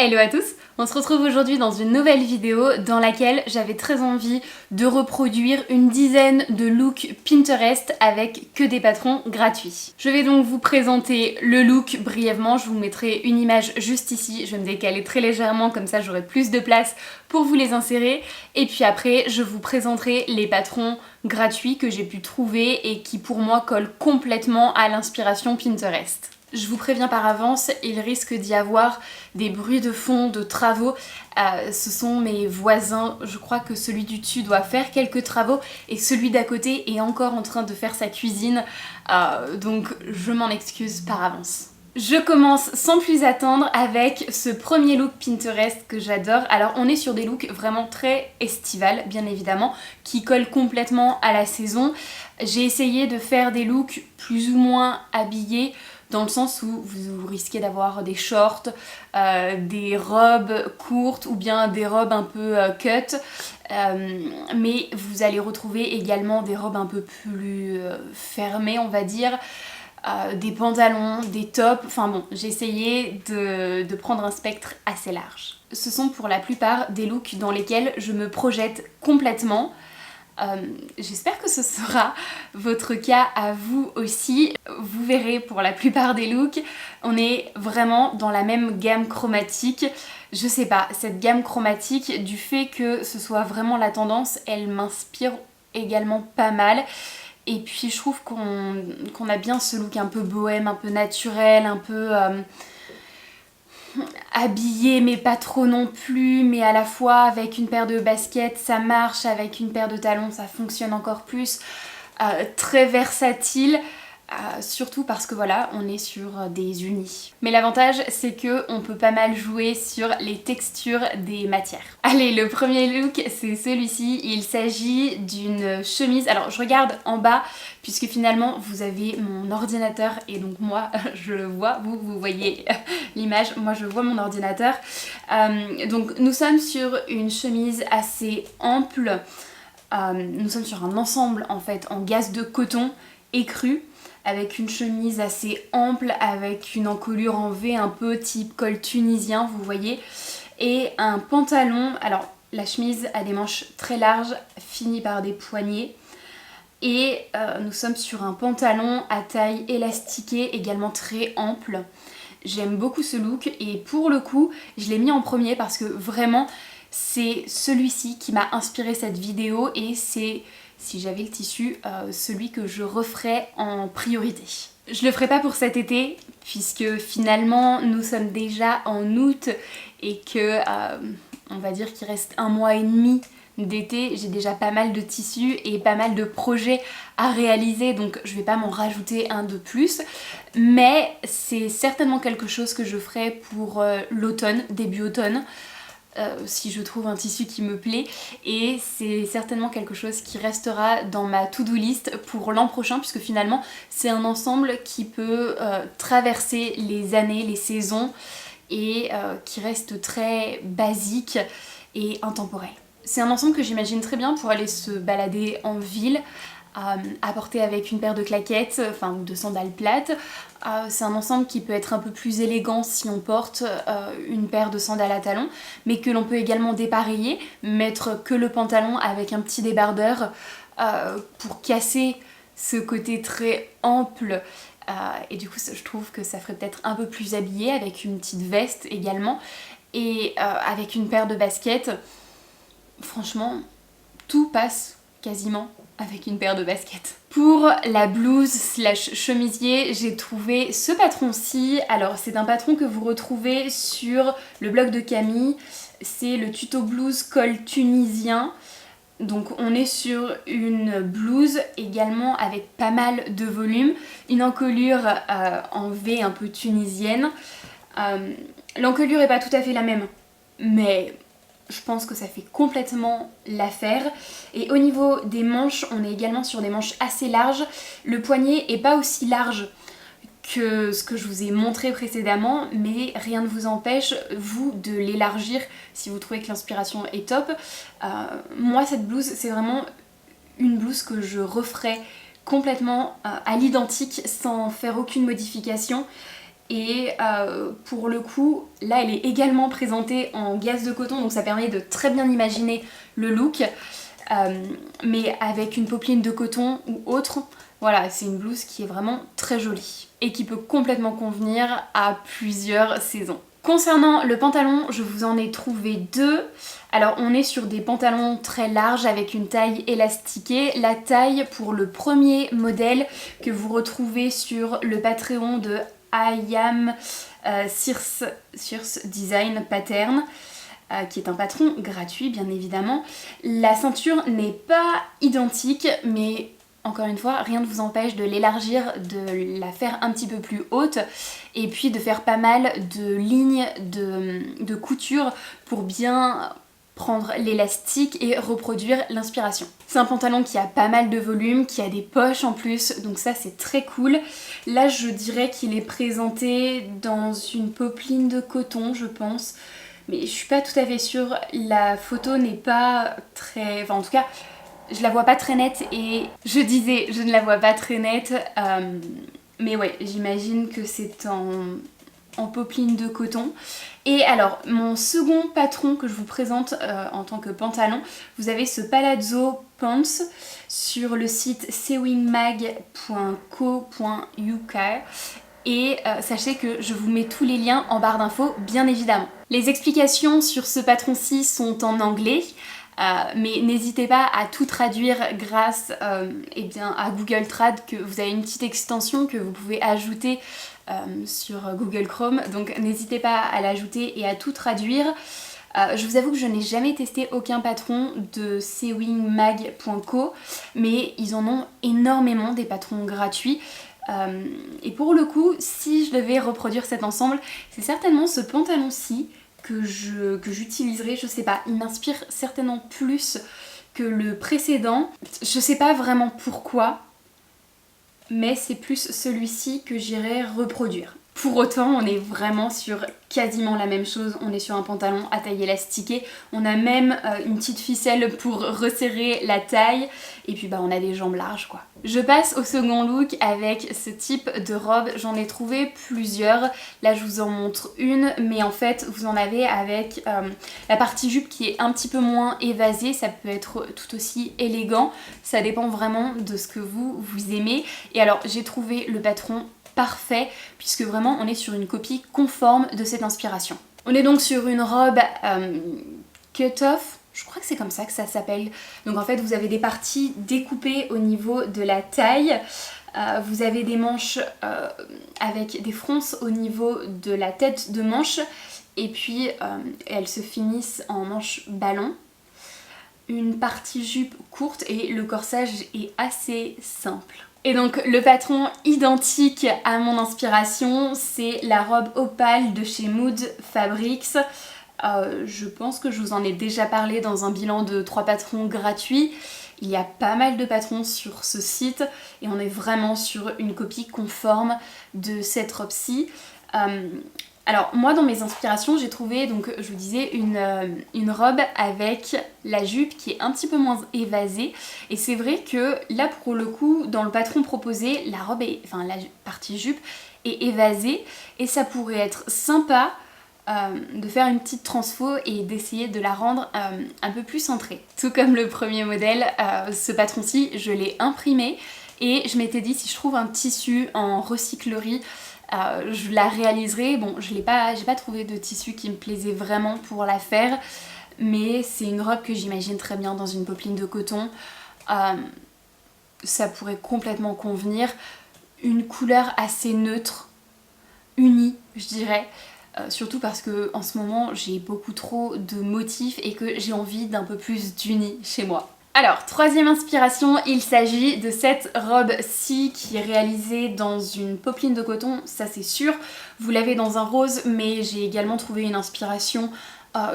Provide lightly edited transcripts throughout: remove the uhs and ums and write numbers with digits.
Hello à tous, on se retrouve aujourd'hui dans une nouvelle vidéo dans laquelle j'avais très envie de reproduire une dizaine de looks Pinterest avec que des patrons gratuits. Je vais donc vous présenter le look brièvement, je vous mettrai une image juste ici, je vais me décaler très légèrement comme ça j'aurai plus de place pour vous les insérer et puis après je vous présenterai les patrons gratuits que j'ai pu trouver et qui pour moi collent complètement à l'inspiration Pinterest. Je vous préviens par avance, il risque d'y avoir des bruits de fond, de travaux. Ce sont mes voisins, je crois que celui du dessus doit faire quelques travaux et celui d'à côté est encore en train de faire sa cuisine. Donc je m'en excuse par avance. Je commence sans plus attendre avec ce premier look Pinterest que j'adore. Alors on est sur des looks vraiment très estivales, bien évidemment, qui collent complètement à la saison. J'ai essayé de faire des looks plus ou moins habillés, dans le sens où vous risquez d'avoir des shorts, des robes courtes ou bien des robes un peu cut, mais vous allez retrouver également des robes un peu plus fermées on va dire, des pantalons, des tops, enfin bon, j'ai essayé de prendre un spectre assez large. Ce sont pour la plupart des looks dans lesquels je me projette complètement. J'espère que ce sera votre cas à vous aussi. Vous verrez pour la plupart des looks, on est vraiment dans la même gamme chromatique. Je sais pas, cette gamme chromatique, du fait que ce soit vraiment la tendance, elle m'inspire également pas mal. Et puis je trouve qu'on a bien ce look un peu bohème, un peu naturel, un peu habillé mais pas trop non plus, mais à la fois avec une paire de baskets ça marche, avec une paire de talons ça fonctionne encore plus, très versatile, surtout parce que voilà on est sur des unis. Mais l'avantage c'est que on peut pas mal jouer sur les textures des matières. Allez, le premier look c'est celui-ci, il s'agit d'une chemise, alors je regarde en bas puisque finalement vous avez mon ordinateur et donc moi je le vois, vous voyez l'image, moi je vois mon ordinateur. Donc nous sommes sur une chemise assez ample, nous sommes sur un ensemble en fait en gaze de coton écru, avec une chemise assez ample, avec une encolure en V un peu type col tunisien, vous voyez, et un pantalon. Alors la chemise a des manches très larges, finies par des poignets, et nous sommes sur un pantalon à taille élastiquée, également très ample. J'aime beaucoup ce look et pour le coup, je l'ai mis en premier parce que vraiment, c'est celui-ci qui m'a inspiré cette vidéo et c'est, si j'avais le tissu, celui que je referais en priorité. Je le ferai pas pour cet été puisque finalement nous sommes déjà en août et que on va dire qu'il reste 1 mois et demi d'été, j'ai déjà pas mal de tissus et pas mal de projets à réaliser, donc je vais pas m'en rajouter un de plus, mais c'est certainement quelque chose que je ferai pour l'automne, début automne, si je trouve un tissu qui me plaît, et c'est certainement quelque chose qui restera dans ma to-do list pour l'an prochain puisque finalement c'est un ensemble qui peut traverser les années, les saisons et qui reste très basique et intemporel. C'est un ensemble que j'imagine très bien pour aller se balader en ville, à porter avec une paire de claquettes, enfin de sandales plates. C'est un ensemble qui peut être un peu plus élégant si on porte une paire de sandales à talons, mais que l'on peut également dépareiller, mettre que le pantalon avec un petit débardeur pour casser ce côté très ample. Et du coup je trouve que ça ferait peut-être un peu plus habillé avec une petite veste également et avec une paire de baskets. Franchement, tout passe quasiment avec une paire de baskets. Pour la blouse slash chemisier, j'ai trouvé ce patron-ci. Alors c'est un patron que vous retrouvez sur le blog de Camille. C'est le tuto blouse col tunisien. Donc on est sur une blouse également avec pas mal de volume. Une encolure en V un peu tunisienne. L'encolure est pas tout à fait la même, mais je pense que ça fait complètement l'affaire. Et au niveau des manches, on est également sur des manches assez larges. Le poignet est pas aussi large que ce que je vous ai montré précédemment, mais rien ne vous empêche, vous, de l'élargir si vous trouvez que l'inspiration est top. Moi, cette blouse, c'est vraiment une blouse que je referais complètement à l'identique sans faire aucune modification. Et pour le coup, là elle est également présentée en gaze de coton, donc ça permet de très bien imaginer le look. Mais avec une popeline de coton ou autre, voilà, c'est une blouse qui est vraiment très jolie et qui peut complètement convenir à plusieurs saisons. Concernant le pantalon, je vous en ai trouvé deux. Alors on est sur des pantalons très larges avec une taille élastiquée. La taille pour le premier modèle que vous retrouvez sur le Patreon de I Am Circe Design Pattern, qui est un patron gratuit bien évidemment. La ceinture n'est pas identique, mais encore une fois, rien ne vous empêche de l'élargir, de la faire un petit peu plus haute et puis de faire pas mal de lignes de couture pour bien prendre l'élastique et reproduire l'inspiration. C'est un pantalon qui a pas mal de volume, qui a des poches en plus, donc ça c'est très cool. Là je dirais qu'il est présenté dans une popeline de coton, je pense, mais je suis pas tout à fait sûre. La photo n'est pas très... Enfin en tout cas, je la vois pas très nette et je disais je ne la vois pas très nette, mais ouais, j'imagine que c'est en popeline de coton. Et alors, mon second patron que je vous présente en tant que pantalon, vous avez ce Palazzo Pants sur le site sewingmag.co.uk. Et sachez que je vous mets tous les liens en barre d'infos, bien évidemment. Les explications sur ce patron-ci sont en anglais, mais n'hésitez pas à tout traduire grâce eh bien, à Google Trad, que vous avez une petite extension que vous pouvez ajouter sur Google Chrome, donc n'hésitez pas à l'ajouter et à tout traduire. Je vous avoue que je n'ai jamais testé aucun patron de sewingmag.co, mais ils en ont énormément des patrons gratuits. Et pour le coup, si je devais reproduire cet ensemble, c'est certainement ce pantalon-ci que j'utiliserai, je sais pas, il m'inspire certainement plus que le précédent. Je sais pas vraiment pourquoi, mais c'est plus celui-ci que j'irai reproduire. Pour autant, on est vraiment sur quasiment la même chose. On est sur un pantalon à taille élastiquée. On a même une petite ficelle pour resserrer la taille. Et puis bah on a des jambes larges quoi. Je passe au second look avec ce type de robe. J'en ai trouvé plusieurs. Là je vous en montre une. Mais en fait vous en avez avec la partie jupe qui est un petit peu moins évasée. Ça peut être tout aussi élégant. Ça dépend vraiment de ce que vous aimez. Et alors j'ai trouvé le patron parfait puisque vraiment on est sur une copie conforme de cette inspiration. On est donc sur une robe cut-off, je crois que c'est comme ça que ça s'appelle. Donc en fait vous avez des parties découpées au niveau de la taille, vous avez des manches avec des fronces au niveau de la tête de manche et puis elles se finissent en manche ballon. Une partie jupe courte et le corsage est assez simple. Et donc le patron identique à mon inspiration, c'est la robe opale de chez Mood Fabrics. Je pense que je vous en ai déjà parlé dans un bilan de 3 patrons gratuits. Il y a pas mal de patrons sur ce site et on est vraiment sur une copie conforme de cette robe-ci. Alors moi dans mes inspirations j'ai trouvé, donc je vous disais, une robe avec la jupe qui est un petit peu moins évasée et c'est vrai que là pour le coup dans le patron proposé la partie jupe est évasée et ça pourrait être sympa de faire une petite transfo et d'essayer de la rendre un peu plus centrée. Tout comme le premier modèle, ce patron-ci je l'ai imprimé et je m'étais dit si je trouve un tissu en recyclerie je la réaliserai. Bon, j'ai pas trouvé de tissu qui me plaisait vraiment pour la faire, mais c'est une robe que j'imagine très bien dans une popeline de coton. Ça pourrait complètement convenir. Une couleur assez neutre, unie, je dirais. Surtout parce que en ce moment j'ai beaucoup trop de motifs et que j'ai envie d'un peu plus d'uni chez moi. Alors, troisième inspiration, il s'agit de cette robe-ci qui est réalisée dans une popeline de coton, ça c'est sûr. Vous l'avez dans un rose, mais j'ai également trouvé une inspiration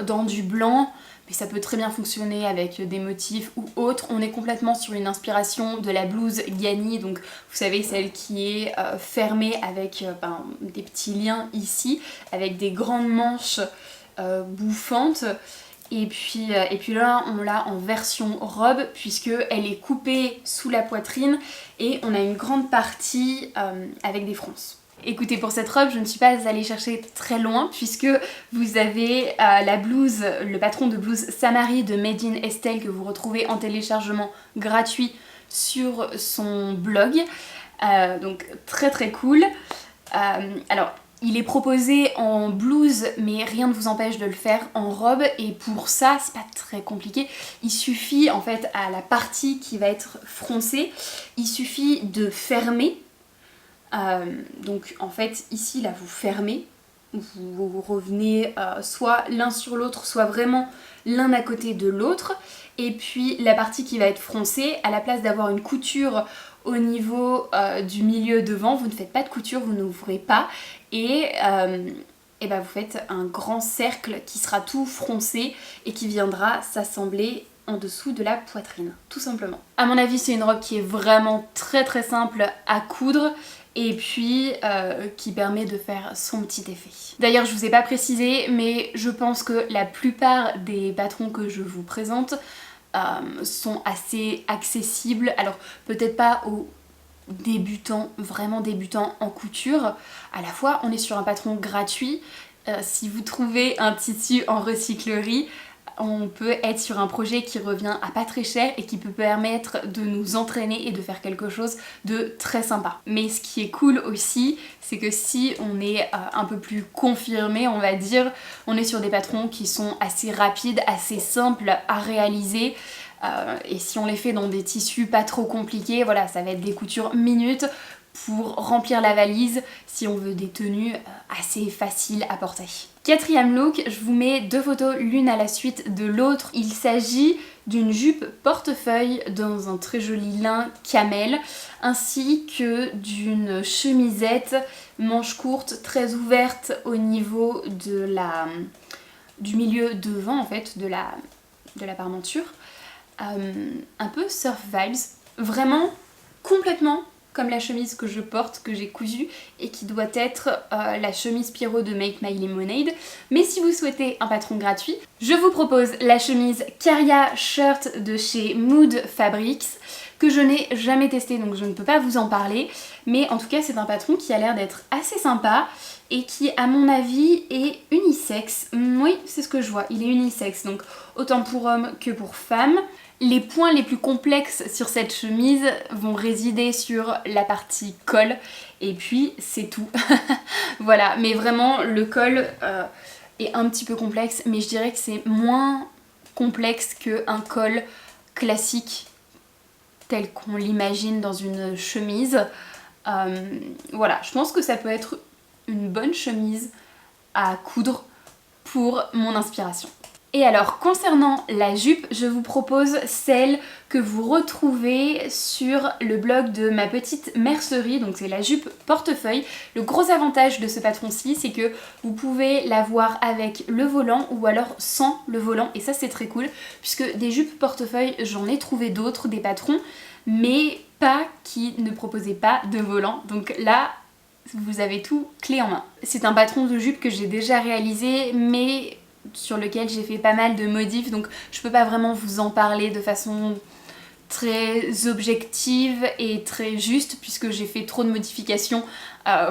dans du blanc. Mais ça peut très bien fonctionner avec des motifs ou autres. On est complètement sur une inspiration de la blouse Gani, donc vous savez celle qui est fermée avec des petits liens ici, avec des grandes manches bouffantes. Et puis là on l'a en version robe puisque elle est coupée sous la poitrine et on a une grande partie avec des fronces. Écoutez, pour cette robe, je ne suis pas allée chercher très loin puisque vous avez la blouse, le patron de blouse Samari de Made in Estelle que vous retrouvez en téléchargement gratuit sur son blog. Donc très très cool. Alors, il est proposé en blouse, mais rien ne vous empêche de le faire en robe. Et pour ça, c'est pas très compliqué. Il suffit, en fait, à la partie qui va être froncée, il suffit de fermer. Donc en fait ici là vous fermez, vous revenez soit l'un sur l'autre, soit vraiment l'un à côté de l'autre, et puis la partie qui va être froncée, à la place d'avoir une couture au niveau du milieu devant, vous ne faites pas de couture, vous n'ouvrez pas, et ben vous faites un grand cercle qui sera tout froncé et qui viendra s'assembler en dessous de la poitrine, tout simplement. À mon avis, c'est une robe qui est vraiment très très simple à coudre et puis qui permet de faire son petit effet. D'ailleurs, je vous ai pas précisé, mais je pense que la plupart des patrons que je vous présente sont assez accessibles. Alors, peut-être pas aux débutants, vraiment débutants en couture. À la fois, on est sur un patron gratuit. Si vous trouvez un tissu en recyclerie, on peut être sur un projet qui revient à pas très cher et qui peut permettre de nous entraîner et de faire quelque chose de très sympa. Mais ce qui est cool aussi, c'est que si on est un peu plus confirmé, on va dire, on est sur des patrons qui sont assez rapides, assez simples à réaliser. Et si on les fait dans des tissus pas trop compliqués, voilà, ça va être des coutures minutes pour remplir la valise si on veut des tenues assez faciles à porter. Quatrième look, je vous mets deux photos l'une à la suite de l'autre. Il s'agit d'une jupe portefeuille dans un très joli lin camel, ainsi que d'une chemisette manche courte très ouverte au niveau de du milieu devant en fait, de la parmenture. Un peu surf vibes, vraiment complètement comme la chemise que je porte, que j'ai cousue et qui doit être la chemise Pierrot de Make My Lemonade. Mais si vous souhaitez un patron gratuit, je vous propose la chemise Caria Shirt de chez Mood Fabrics que je n'ai jamais testé donc je ne peux pas vous en parler, mais en tout cas c'est un patron qui a l'air d'être assez sympa et qui à mon avis est unisexe. Oui, c'est ce que je vois, il est unisexe, donc autant pour hommes que pour femmes. Les points les plus complexes sur cette chemise vont résider sur la partie col et puis c'est tout. Voilà, mais vraiment le col est un petit peu complexe, mais je dirais que c'est moins complexe qu'un col classique tel qu'on l'imagine dans une chemise. Voilà, je pense que ça peut être une bonne chemise à coudre pour mon inspiration. Et alors concernant la jupe, je vous propose celle que vous retrouvez sur le blog de ma petite mercerie, donc c'est la jupe portefeuille. Le gros avantage de ce patron-ci, c'est que vous pouvez l'avoir avec le volant ou alors sans le volant, et ça c'est très cool, puisque des jupes portefeuille, j'en ai trouvé d'autres, des patrons, mais pas qui ne proposaient pas de volant, donc là vous avez tout clé en main. C'est un patron de jupe que j'ai déjà réalisé, mais sur lequel j'ai fait pas mal de modifs, donc je peux pas vraiment vous en parler de façon très objective et très juste puisque j'ai fait trop de modifications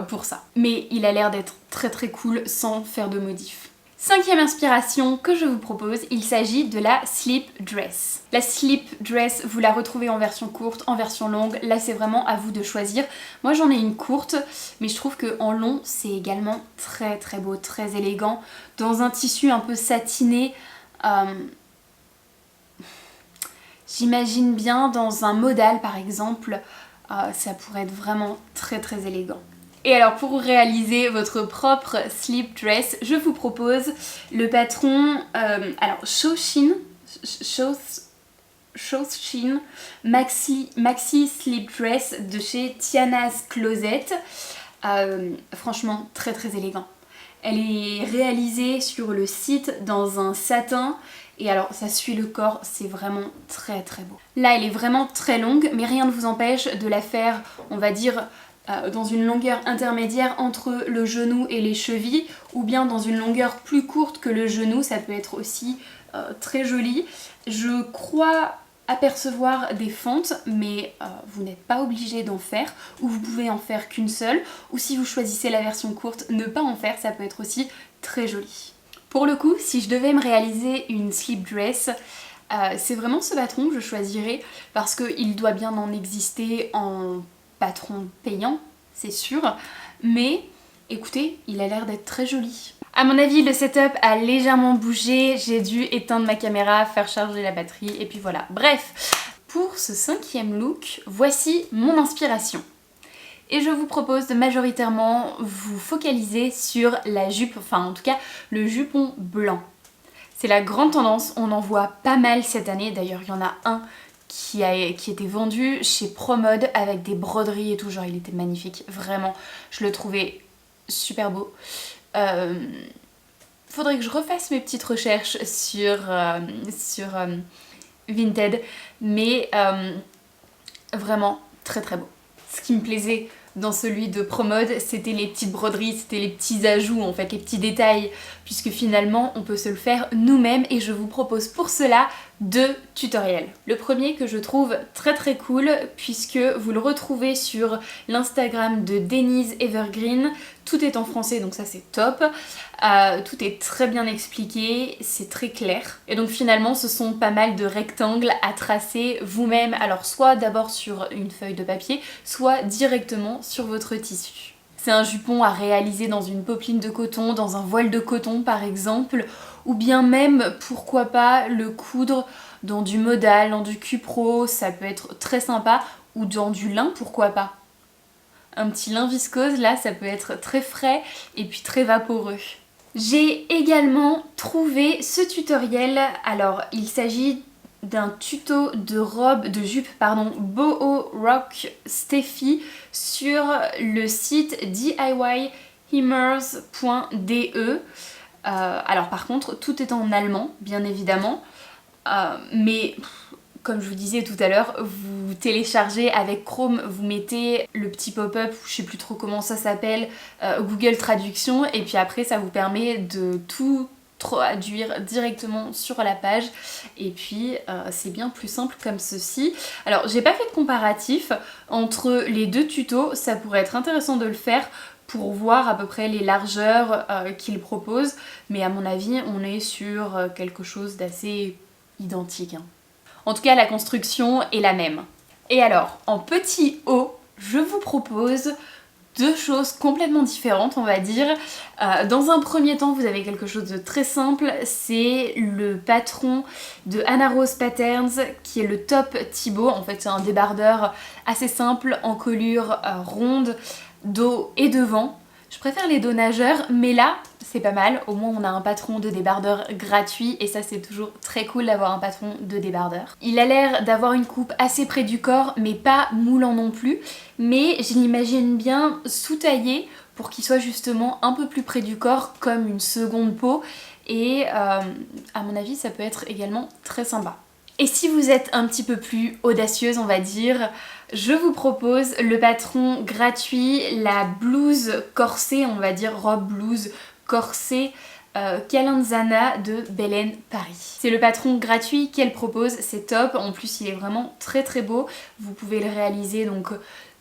pour ça. Mais il a l'air d'être très très cool sans faire de modifs. Cinquième inspiration que je vous propose, il s'agit de la slip dress. La slip dress, vous la retrouvez en version courte, en version longue, là c'est vraiment à vous de choisir. Moi j'en ai une courte, mais je trouve qu'en long c'est également très très beau, très élégant. Dans un tissu un peu satiné, j'imagine bien dans un modal par exemple, ça pourrait être vraiment très très élégant. Et alors pour réaliser votre propre slip dress, je vous propose le patron Shoshin Maxi Slip Dress de chez Tiana's Closet. Franchement très très élégant. Elle est réalisée sur le site dans un satin et alors ça suit le corps, c'est vraiment très très beau. Là elle est vraiment très longue mais rien ne vous empêche de la faire, on va dire, dans une longueur intermédiaire entre le genou et les chevilles ou bien dans une longueur plus courte que le genou, ça peut être aussi très joli. Je crois apercevoir des fentes, mais vous n'êtes pas obligé d'en faire, ou vous pouvez en faire qu'une seule, ou si vous choisissez la version courte, ne pas en faire, ça peut être aussi très joli. Pour le coup, si je devais me réaliser une slip dress, c'est vraiment ce patron que je choisirais parce qu'il doit bien en exister en patron payant, c'est sûr, mais écoutez, il a l'air d'être très joli. À mon avis, le setup a légèrement bougé, j'ai dû éteindre ma caméra, faire charger la batterie, et puis voilà. Bref, pour ce 5e look, voici mon inspiration. Et je vous propose de majoritairement vous focaliser sur la jupe, enfin en tout cas le jupon blanc. C'est la grande tendance, on en voit pas mal cette année, d'ailleurs il y en a un qui était vendu chez Promode avec des broderies et tout, genre il était magnifique, vraiment, je le trouvais super beau. Faudrait que je refasse mes petites recherches sur Vinted, mais vraiment très très beau. Ce qui me plaisait dans celui de Promode, c'était les petites broderies, c'était les petits ajouts en fait, les petits détails, puisque finalement on peut se le faire nous-mêmes et je vous propose pour cela 2 tutoriels. Le premier que je trouve très très cool, puisque vous le retrouvez sur l'Instagram de Denise Evergreen, tout est en français donc ça c'est top, tout est très bien expliqué, c'est très clair. Et donc finalement ce sont pas mal de rectangles à tracer vous-même, alors soit d'abord sur une feuille de papier, soit directement sur votre tissu. C'est un jupon à réaliser dans une popeline de coton, dans un voile de coton par exemple, ou bien même, pourquoi pas, le coudre dans du modal, dans du cupro, ça peut être très sympa, ou dans du lin, pourquoi pas. Un petit lin viscose, là, ça peut être très frais et puis très vaporeux. J'ai également trouvé ce tutoriel, alors il s'agit d'un tuto de jupe Boho Rock Steffi sur le site DIYHimmers.de. Alors par contre, tout est en allemand, bien évidemment, mais comme je vous disais tout à l'heure, vous téléchargez avec Chrome, vous mettez le petit pop-up, je sais plus trop comment ça s'appelle, Google Traduction, et puis après ça vous permet de tout traduire directement sur la page, et puis c'est bien plus simple comme ceci. Alors j'ai pas fait de comparatif entre les 2 tutos, ça pourrait être intéressant de le faire pour voir à peu près les largeurs qu'ils proposent, mais à mon avis on est sur quelque chose d'assez identique, hein. En tout cas, la construction est la même. Et alors, en petit haut, je vous propose 2 choses complètement différentes, on va dire. Dans un premier temps, vous avez quelque chose de très simple, c'est le patron de Anna Rose Patterns, qui est le top Thibaut. En fait, c'est un débardeur assez simple, en colure ronde, dos et devant. Je préfère les dos nageurs, mais là, c'est pas mal. Au moins, on a un patron de débardeur gratuit et ça, c'est toujours très cool d'avoir un patron de débardeur. Il a l'air d'avoir une coupe assez près du corps, mais pas moulant non plus. Mais je l'imagine bien sous-taillé pour qu'il soit justement un peu plus près du corps, comme une seconde peau. Et à mon avis, ça peut être également très sympa. Et si vous êtes un petit peu plus audacieuse, on va dire, je vous propose le patron gratuit, la blouse corsée, on va dire robe blouse corsée Calanzana de Belen Paris. C'est le patron gratuit qu'elle propose, c'est top, en plus il est vraiment très très beau. Vous pouvez le réaliser donc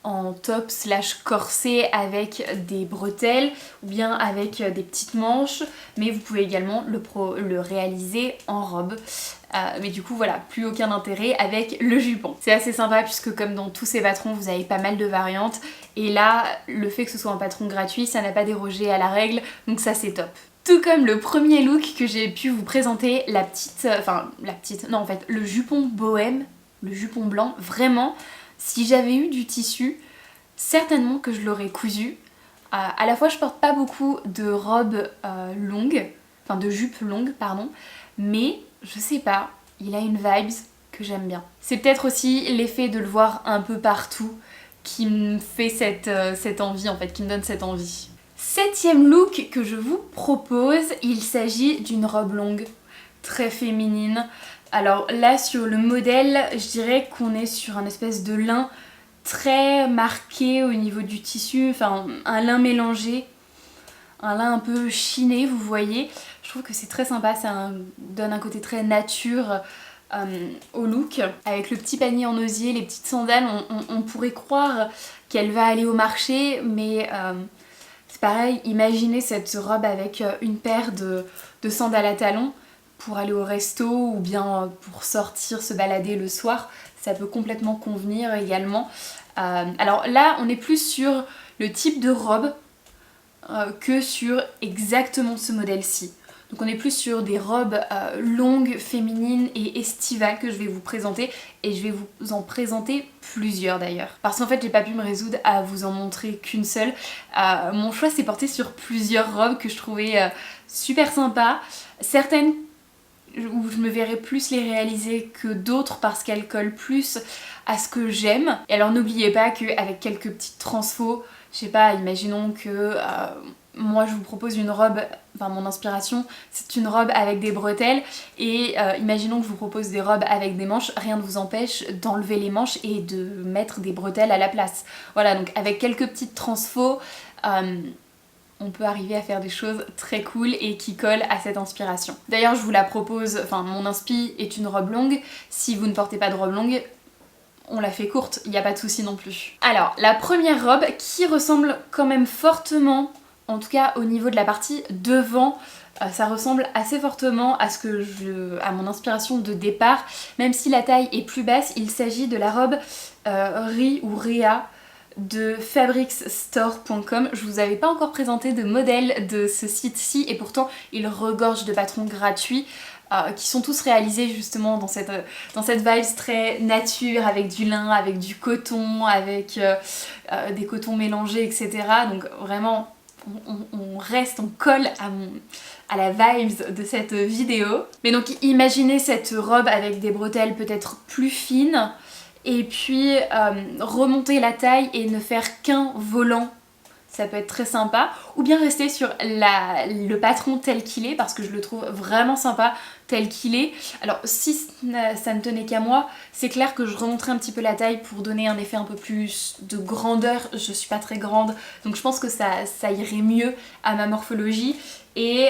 en top / corset avec des bretelles ou bien avec des petites manches, mais vous pouvez également le réaliser en robe. Mais du coup voilà, plus aucun intérêt avec le jupon. C'est assez sympa puisque comme dans tous ces patrons vous avez pas mal de variantes et là le fait que ce soit un patron gratuit ça n'a pas dérogé à la règle donc ça c'est top. Tout comme le premier look que j'ai pu vous présenter, le jupon bohème, le jupon blanc, vraiment si j'avais eu du tissu certainement que je l'aurais cousu. À la fois je porte pas beaucoup de robes longues, enfin de jupes longues pardon, mais je sais pas, il a une vibes que j'aime bien. C'est peut-être aussi l'effet de le voir un peu partout qui me fait cette envie en fait, qui me donne cette envie. 7e look que je vous propose, il s'agit d'une robe longue, très féminine. Alors là sur le modèle, je dirais qu'on est sur un espèce de lin très marqué au niveau du tissu, enfin un lin mélangé, un lin un peu chiné vous voyez. Je trouve que c'est très sympa, ça donne un côté très nature, au look. Avec le petit panier en osier, les petites sandales, on pourrait croire qu'elle va aller au marché, mais c'est pareil, imaginez cette robe avec une paire de sandales à talons pour aller au resto ou bien pour sortir, se balader le soir, ça peut complètement convenir également. Alors là, on est plus sur le type de robe que sur exactement ce modèle-ci. Donc on est plus sur des robes longues, féminines et estivales que je vais vous présenter, et je vais vous en présenter plusieurs d'ailleurs. Parce qu'en fait j'ai pas pu me résoudre à vous en montrer qu'une seule. Mon choix s'est porté sur plusieurs robes que je trouvais super sympas. Certaines où je me verrais plus les réaliser que d'autres parce qu'elles collent plus à ce que j'aime. Et alors n'oubliez pas qu'avec quelques petites transfos, je sais pas, imaginons que moi je vous propose une robe, enfin mon inspiration c'est une robe avec des bretelles, et imaginons que je vous propose des robes avec des manches, rien ne vous empêche d'enlever les manches et de mettre des bretelles à la place. Voilà, donc avec quelques petites transfos, on peut arriver à faire des choses très cool et qui collent à cette inspiration. D'ailleurs je vous la propose, enfin mon inspi est une robe longue, si vous ne portez pas de robe longue, on la fait courte, il n'y a pas de souci non plus. Alors la première robe qui ressemble quand même fortement, en tout cas au niveau de la partie devant, ça ressemble assez fortement à à mon inspiration de départ, même si la taille est plus basse. Il s'agit de la robe Ri ou Réa de fabricsstore.com. Je vous avais pas encore présenté de modèle de ce site-ci et pourtant il regorge de patrons gratuits qui sont tous réalisés justement dans cette vibe très nature, avec du lin, avec du coton, avec des cotons mélangés, etc. Donc vraiment on colle à la vibes de cette vidéo. Mais donc imaginez cette robe avec des bretelles peut-être plus fines, et puis remonter la taille et ne faire qu'un volant, ça peut être très sympa, ou bien rester sur le patron tel qu'il est, parce que je le trouve vraiment sympa tel qu'il est. Alors si ça ne tenait qu'à moi, c'est clair que je remonterais un petit peu la taille pour donner un effet un peu plus de grandeur. Je suis pas très grande, donc je pense que ça irait mieux à ma morphologie, et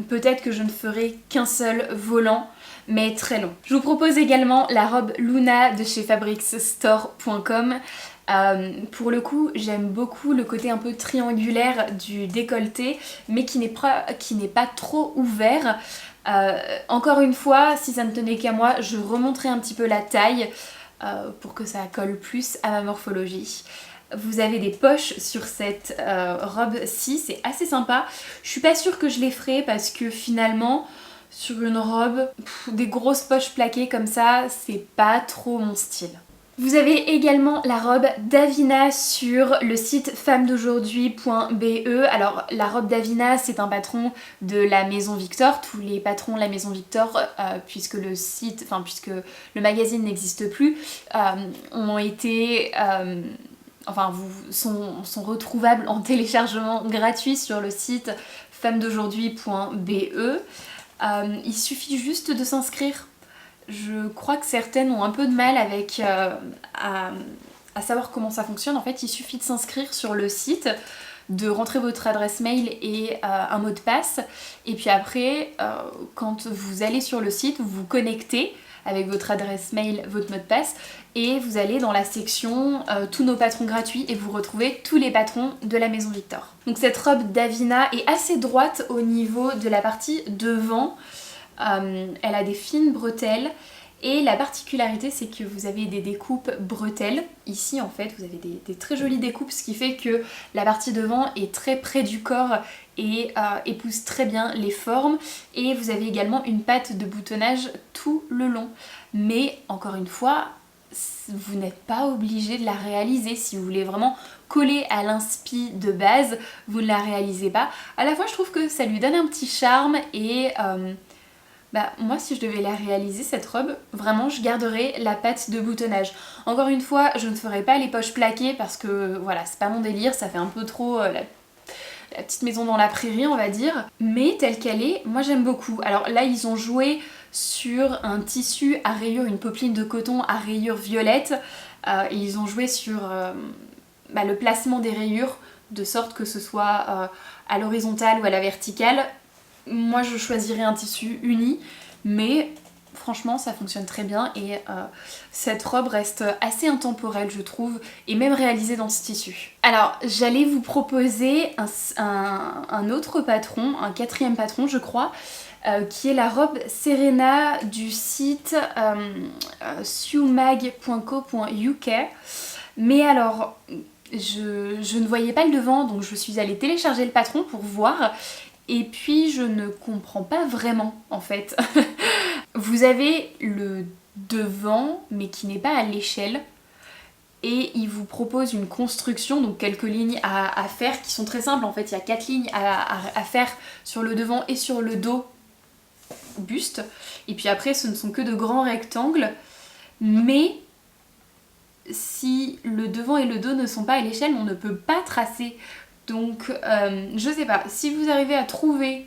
peut-être que je ne ferais qu'un seul volant, mais très long. Je vous propose également la robe Luna de chez fabricsstore.com. Pour le coup, j'aime beaucoup le côté un peu triangulaire du décolleté, mais qui n'est pas trop ouvert. Encore une fois, si ça ne tenait qu'à moi, je remonterais un petit peu la taille pour que ça colle plus à ma morphologie. Vous avez des poches sur cette robe-ci, c'est assez sympa. Je suis pas sûre que je les ferai parce que finalement, sur une robe, des grosses poches plaquées comme ça, c'est pas trop mon style. Vous avez également la robe Davina sur le site femmesdaujourd'hui.be. Alors la robe Davina, c'est un patron de la Maison Victor. Tous les patrons de la Maison Victor, puisque le magazine n'existe plus, ont été... sont retrouvables en téléchargement gratuit sur le site femmesdaujourd'hui.be. Il suffit juste de s'inscrire. Je crois que certaines ont un peu de mal avec à savoir comment ça fonctionne. En fait, il suffit de s'inscrire sur le site, de rentrer votre adresse mail et un mot de passe, et puis après, quand vous allez sur le site, vous vous connectez avec votre adresse mail, votre mot de passe, et vous allez dans la section tous nos patrons gratuits et vous retrouvez tous les patrons de la Maison Victor. Donc cette robe Davina est assez droite au niveau de la partie devant. Elle a des fines bretelles, et la particularité c'est que vous avez des découpes bretelles. Ici en fait vous avez des très jolies découpes, ce qui fait que la partie devant est très près du corps et épouse très bien les formes, et vous avez également une patte de boutonnage tout le long. Mais encore une fois, vous n'êtes pas obligé de la réaliser. Si vous voulez vraiment coller à l'inspi de base, vous ne la réalisez pas. À la fois je trouve que ça lui donne un petit charme, et moi si je devais la réaliser cette robe, vraiment je garderais la patte de boutonnage. Encore une fois, je ne ferai pas les poches plaquées parce que voilà, c'est pas mon délire, ça fait un peu trop la petite maison dans la prairie on va dire. Mais telle qu'elle est, moi j'aime beaucoup. Alors là ils ont joué sur un tissu à rayures, une popeline de coton à rayures violettes, et ils ont joué sur le placement des rayures de sorte que ce soit à l'horizontale ou à la verticale. Moi je choisirais un tissu uni, mais Franchement, ça fonctionne très bien et cette robe reste assez intemporelle, je trouve, et même réalisée dans ce tissu. Alors, j'allais vous proposer un autre patron, un 4e patron, je crois, qui est la robe Serena du site sewmag.co.uk. Mais alors, je ne voyais pas le devant, donc je suis allée télécharger le patron pour voir. Et puis je ne comprends pas vraiment en fait. Vous avez le devant mais qui n'est pas à l'échelle et il vous propose une construction, donc quelques lignes à faire qui sont très simples en fait. Il y a 4 lignes à faire sur le devant et sur le dos buste et puis après ce ne sont que de grands rectangles, mais si le devant et le dos ne sont pas à l'échelle on ne peut pas tracer. Donc je sais pas, si vous arrivez à trouver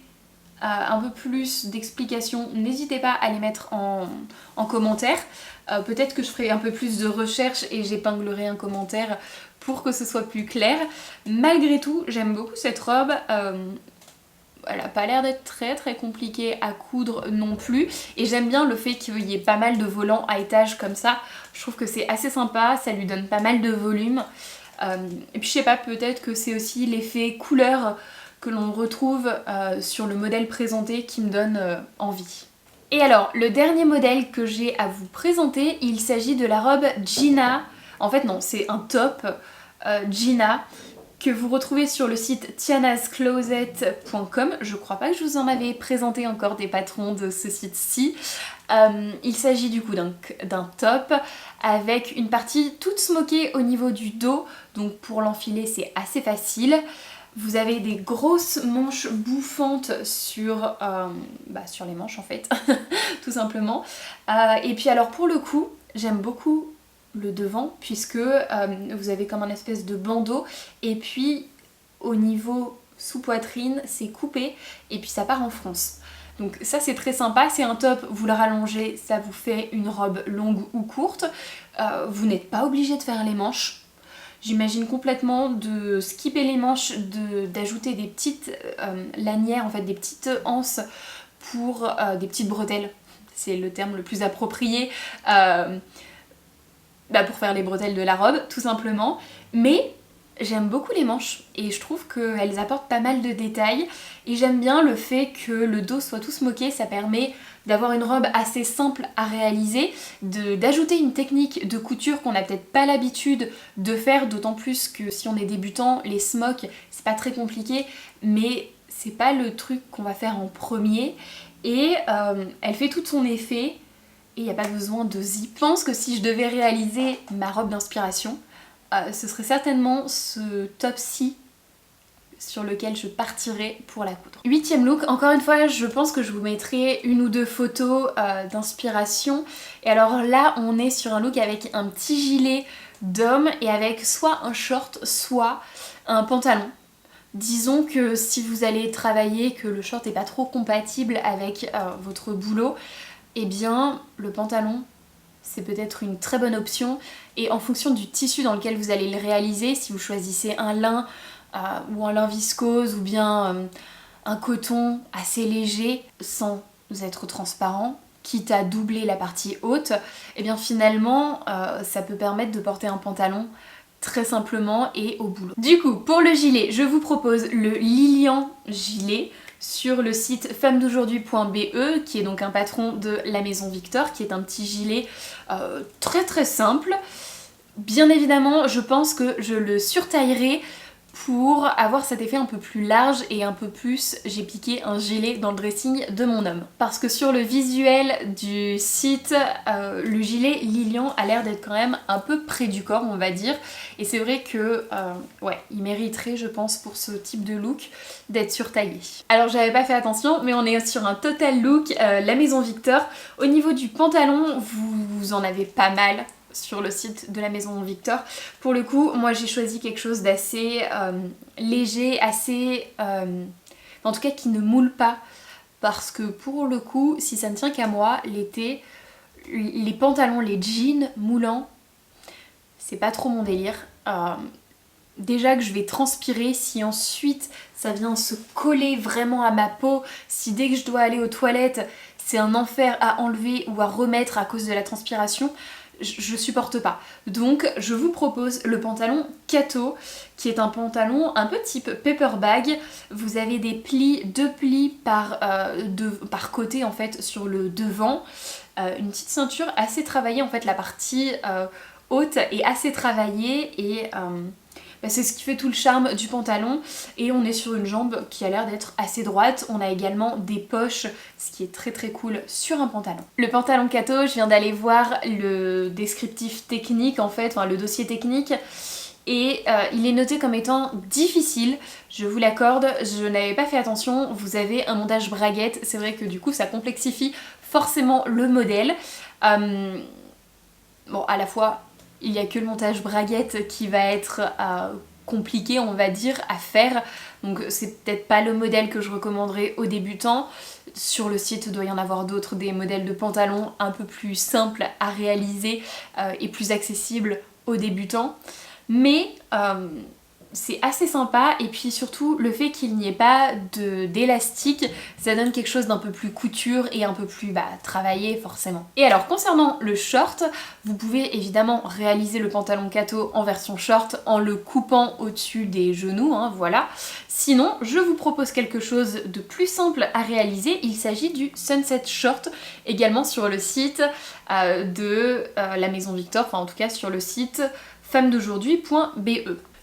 un peu plus d'explications, n'hésitez pas à les mettre en commentaire. Peut-être que je ferai un peu plus de recherche et j'épinglerai un commentaire pour que ce soit plus clair. Malgré tout, j'aime beaucoup cette robe. Elle n'a pas l'air d'être très très compliquée à coudre non plus. Et j'aime bien le fait qu'il y ait pas mal de volants à étage comme ça. Je trouve que c'est assez sympa, ça lui donne pas mal de volume. Et puis je sais pas, peut-être que c'est aussi l'effet couleur que l'on retrouve sur le modèle présenté qui me donne envie. Et alors, le dernier modèle que j'ai à vous présenter, il s'agit de la robe Gina. En fait non, c'est un top Gina que vous retrouvez sur le site tianascloset.com. Je crois pas que je vous en avais présenté encore des patrons de ce site-ci. Il s'agit du coup d'un top avec une partie toute smokée au niveau du dos, donc pour l'enfiler c'est assez facile. Vous avez des grosses manches bouffantes sur les manches en fait, tout simplement. Et puis alors pour le coup, j'aime beaucoup le devant puisque vous avez comme un espèce de bandeau et puis au niveau sous-poitrine c'est coupé et puis ça part en fronce. Donc ça c'est très sympa, c'est un top, vous le rallongez, ça vous fait une robe longue ou courte. Vous n'êtes pas obligé de faire les manches. J'imagine complètement de skipper les manches, d'ajouter des petites lanières, en fait des petites anses pour des petites bretelles. C'est le terme le plus approprié pour faire les bretelles de la robe, tout simplement. Mais j'aime beaucoup les manches et je trouve qu'elles apportent pas mal de détails. Et j'aime bien le fait que le dos soit tout smoké, ça permet d'avoir une robe assez simple à réaliser, d'ajouter une technique de couture qu'on n'a peut-être pas l'habitude de faire, d'autant plus que si on est débutant, les smocks, c'est pas très compliqué, mais c'est pas le truc qu'on va faire en premier. Et elle fait tout son effet et il n'y a pas besoin de zip. Je pense que si je devais réaliser ma robe d'inspiration, ce serait certainement ce top-ci sur lequel je partirai pour la coudre. 8e look, encore une fois je pense que je vous mettrai une ou deux photos d'inspiration. Et alors là on est sur un look avec un petit gilet d'homme et avec soit un short soit un pantalon. Disons que si vous allez travailler, que le short n'est pas trop compatible avec votre boulot, eh bien le pantalon c'est peut-être une très bonne option. Et en fonction du tissu dans lequel vous allez le réaliser, si vous choisissez un lin ou un lin viscose ou bien un coton assez léger sans être transparent, quitte à doubler la partie haute, et bien finalement ça peut permettre de porter un pantalon très simplement et au boulot. Du coup pour le gilet, je vous propose le Lilian gilet sur le site femmedaujourd'hui.be qui est donc un patron de la maison Victor, qui est un petit gilet très très simple. Bien évidemment je pense que je le surtaillerai pour avoir cet effet un peu plus large et un peu plus, j'ai piqué un gilet dans le dressing de mon homme. Parce que sur le visuel du site, le gilet Lilian a l'air d'être quand même un peu près du corps on va dire. Et c'est vrai que il mériterait je pense pour ce type de look d'être surtaillé. Alors j'avais pas fait attention mais on est sur un total look la maison Victor. Au niveau du pantalon vous en avez pas mal sur le site de la maison Victor. Pour le coup, moi j'ai choisi quelque chose d'assez léger, assez... en tout cas qui ne moule pas. Parce que pour le coup, si ça ne tient qu'à moi, l'été, les pantalons, les jeans moulants, c'est pas trop mon délire. Déjà que je vais transpirer, si ensuite ça vient se coller vraiment à ma peau, si dès que je dois aller aux toilettes, c'est un enfer à enlever ou à remettre à cause de la transpiration. Je supporte pas. Donc je vous propose le pantalon Kato, qui est un pantalon un peu type paper bag. Vous avez des plis, 2 plis par côté en fait sur le devant. Une petite ceinture assez travaillée, en fait la partie haute est assez travaillée et c'est ce qui fait tout le charme du pantalon. Et on est sur une jambe qui a l'air d'être assez droite. On a également des poches, ce qui est très très cool sur un pantalon. Le pantalon Kato, je viens d'aller voir le descriptif technique en fait, enfin le dossier technique. Et il est noté comme étant difficile, je vous l'accorde, je n'avais pas fait attention, vous avez un montage braguette, c'est vrai que du coup ça complexifie forcément le modèle. Bon, à la fois, il n'y a que le montage braguette qui va être compliqué, on va dire, à faire. Donc c'est peut-être pas le modèle que je recommanderais aux débutants. Sur le site, il doit y en avoir d'autres, des modèles de pantalons un peu plus simples à réaliser et plus accessibles aux débutants. Mais c'est assez sympa, et puis surtout le fait qu'il n'y ait pas d'élastique, ça donne quelque chose d'un peu plus couture et un peu plus travaillé forcément. Et alors concernant le short, vous pouvez évidemment réaliser le pantalon Kato en version short en le coupant au-dessus des genoux, hein, voilà. Sinon, je vous propose quelque chose de plus simple à réaliser, il s'agit du Sunset Short, également sur le site de la Maison Victor, enfin en tout cas sur le site femmesdaujourd'hui.be.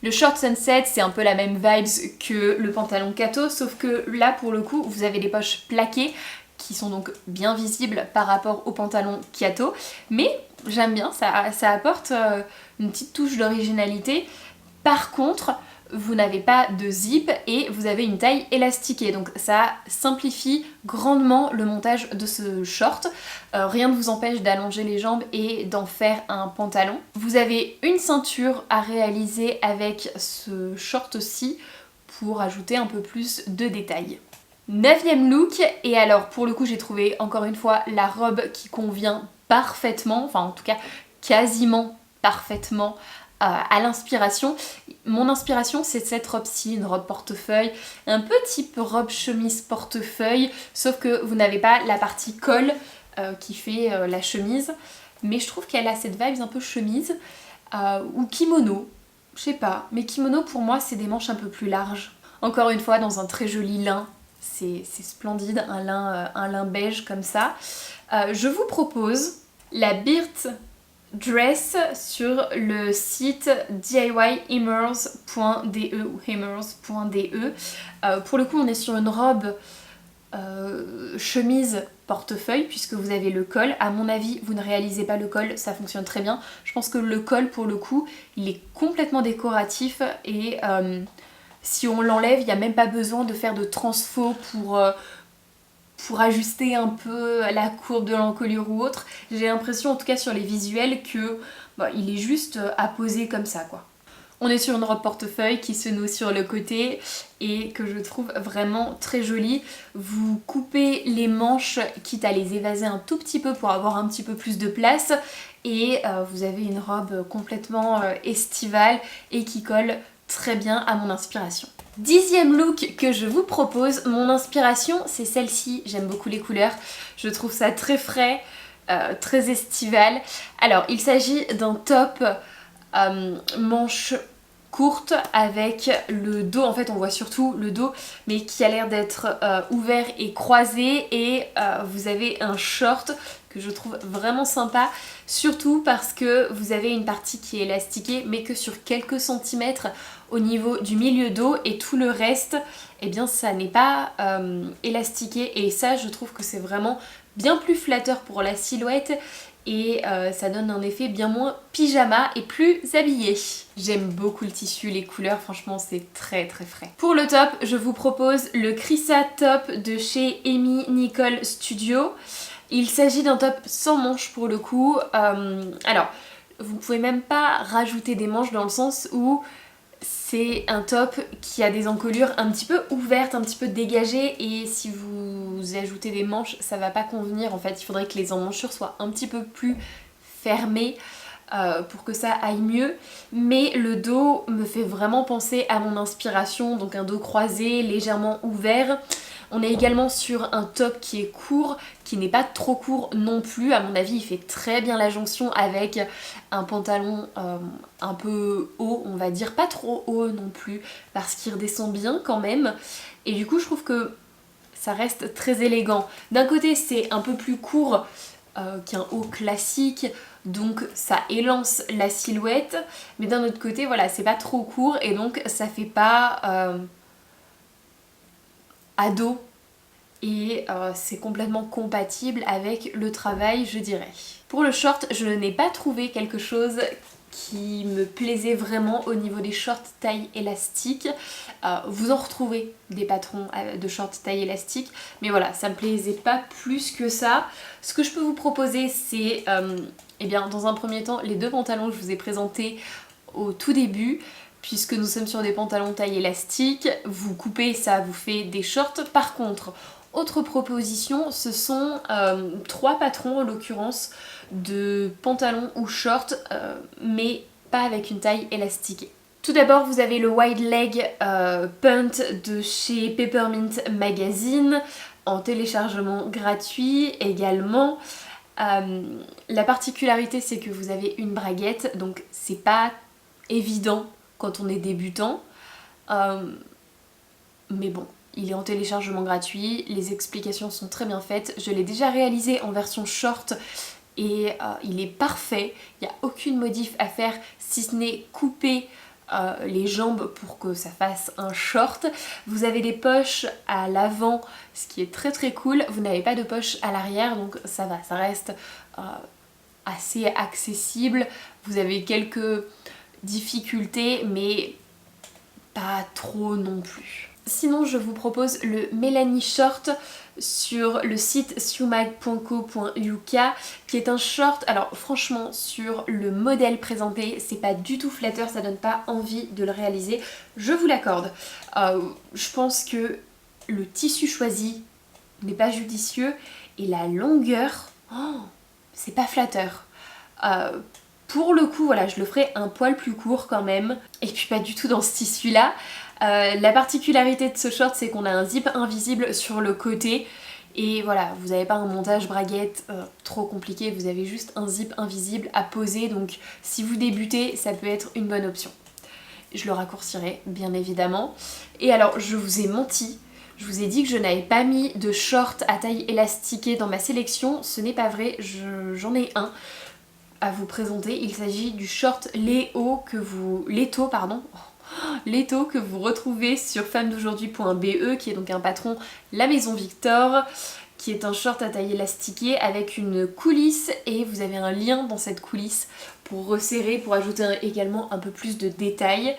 Le short sunset, c'est un peu la même vibes que le pantalon Kato, sauf que là pour le coup vous avez des poches plaquées qui sont donc bien visibles par rapport au pantalon Kato, mais j'aime bien, ça apporte une petite touche d'originalité. Par contre, vous n'avez pas de zip et vous avez une taille élastiquée, donc ça simplifie grandement le montage de ce short. Rien ne vous empêche d'allonger les jambes et d'en faire un pantalon. Vous avez une ceinture à réaliser avec ce short-ci pour ajouter un peu plus de détails. 9e look, et alors pour le coup j'ai trouvé encore une fois la robe qui convient parfaitement, enfin en tout cas quasiment parfaitement à l'inspiration. Mon inspiration c'est cette robe-ci, une robe portefeuille, un peu type robe chemise portefeuille, sauf que vous n'avez pas la partie col qui fait la chemise, mais je trouve qu'elle a cette vibe un peu chemise ou kimono, je sais pas, mais kimono pour moi c'est des manches un peu plus larges. Encore une fois dans un très joli lin, c'est splendide, un lin beige comme ça. Je vous propose la Birt Dress sur le site diyimmers.de ou himmers.de. Pour le coup on est sur une robe chemise portefeuille puisque vous avez le col. À mon avis vous ne réalisez pas le col, ça fonctionne très bien. Je pense que le col pour le coup il est complètement décoratif et si on l'enlève il n'y a même pas besoin de faire de transfo pour ajuster un peu la courbe de l'encolure ou autre. J'ai l'impression en tout cas sur les visuels que il est juste à poser comme ça quoi. On est sur une robe portefeuille qui se noue sur le côté et que je trouve vraiment très jolie. Vous coupez les manches quitte à les évaser un tout petit peu pour avoir un petit peu plus de place et vous avez une robe complètement estivale et qui colle très bien à mon inspiration. 10e look que je vous propose, mon inspiration c'est celle-ci, j'aime beaucoup les couleurs, je trouve ça très frais, très estival. Alors il s'agit d'un top manche courte avec le dos, en fait on voit surtout le dos mais qui a l'air d'être ouvert et croisé et vous avez un short que je trouve vraiment sympa, surtout parce que vous avez une partie qui est élastiquée mais que sur quelques centimètres au niveau du milieu dos et tout le reste eh bien ça n'est pas élastiqué et ça je trouve que c'est vraiment bien plus flatteur pour la silhouette et ça donne un effet bien moins pyjama et plus habillé. J'aime beaucoup le tissu, les couleurs, franchement c'est très très frais. Pour le top, je vous propose le Krissa Top de chez Amy Nicole Studio. Il s'agit d'un top sans manches pour le coup. Alors, vous pouvez même pas rajouter des manches dans le sens où c'est un top qui a des encolures un petit peu ouvertes, un petit peu dégagées et si vous ajoutez des manches ça va pas convenir en fait, il faudrait que les emmanchures soient un petit peu plus fermées pour que ça aille mieux, mais le dos me fait vraiment penser à mon inspiration, donc un dos croisé, légèrement ouvert. On est également sur un top qui est court, qui n'est pas trop court non plus. À mon avis, il fait très bien la jonction avec un pantalon un peu haut, on va dire, pas trop haut non plus, parce qu'il redescend bien quand même. Et du coup, je trouve que ça reste très élégant. D'un côté, c'est un peu plus court qu'un haut classique, donc ça élance la silhouette, mais d'un autre côté, voilà, c'est pas trop court et donc ça fait pas ado et c'est complètement compatible avec le travail, je dirais. Pour le short, je n'ai pas trouvé quelque chose qui me plaisait vraiment au niveau des shorts taille élastique. Vous en retrouvez des patrons de shorts taille élastique, mais voilà, ça me plaisait pas plus que ça. Ce que je peux vous proposer, c'est, eh bien, dans un premier temps, les deux pantalons que je vous ai présentés au tout début, puisque nous sommes sur des pantalons taille élastique, vous coupez, ça vous fait des shorts. Par contre, autre proposition, ce sont 3 patrons en l'occurrence de pantalons ou shorts, mais pas avec une taille élastiquée. Tout d'abord, vous avez le wide leg punt de chez Peppermint Magazine en téléchargement gratuit également. La particularité, c'est que vous avez une braguette, donc c'est pas évident quand on est débutant, mais bon, il est en téléchargement gratuit, les explications sont très bien faites, je l'ai déjà réalisé en version short et il est parfait, il n'y a aucune modif à faire si ce n'est couper les jambes pour que ça fasse un short. Vous avez des poches à l'avant, ce qui est très très cool, vous n'avez pas de poche à l'arrière, donc ça va, ça reste assez accessible. Vous avez quelques difficultés, mais pas trop non plus. Sinon, je vous propose le Mélanie Short sur le site siumag.co.uk qui est un short, alors franchement sur le modèle présenté c'est pas du tout flatteur, ça donne pas envie de le réaliser, je vous l'accorde. Je pense que le tissu choisi n'est pas judicieux et la longueur, c'est pas flatteur. Pour le coup, voilà, je le ferai un poil plus court quand même, et puis pas du tout dans ce tissu là. La particularité de ce short, c'est qu'on a un zip invisible sur le côté, et voilà, vous n'avez pas un montage braguette trop compliqué, vous avez juste un zip invisible à poser, donc si vous débutez, ça peut être une bonne option. Je le raccourcirai, bien évidemment. Et alors, je vous ai menti, je vous ai dit que je n'avais pas mis de short à taille élastiquée dans ma sélection, ce n'est pas vrai, j'en ai un à vous présenter. Il s'agit du short Léto que vous retrouvez sur femmedaujourd'hui.be, qui est donc un patron La Maison Victor, qui est un short à taille élastiquée avec une coulisse et vous avez un lien dans cette coulisse pour resserrer, pour ajouter également un peu plus de détails.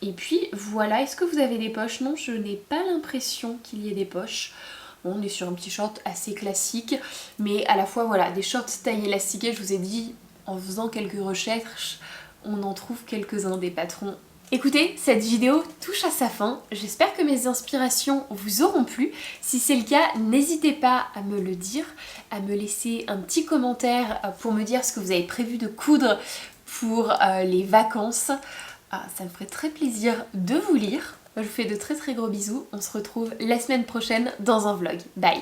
Et puis voilà, est-ce que vous avez des poches? Non, je n'ai pas l'impression qu'il y ait des poches. On est sur un petit short assez classique, mais à la fois voilà, des shorts taille élastiquée, je vous ai dit, en faisant quelques recherches, on en trouve quelques-uns des patrons. Écoutez, cette vidéo touche à sa fin, j'espère que mes inspirations vous auront plu. Si c'est le cas, n'hésitez pas à me le dire, à me laisser un petit commentaire pour me dire ce que vous avez prévu de coudre pour les vacances. Ça me ferait très plaisir de vous lire. Je vous fais de très très gros bisous, on se retrouve la semaine prochaine dans un vlog. Bye!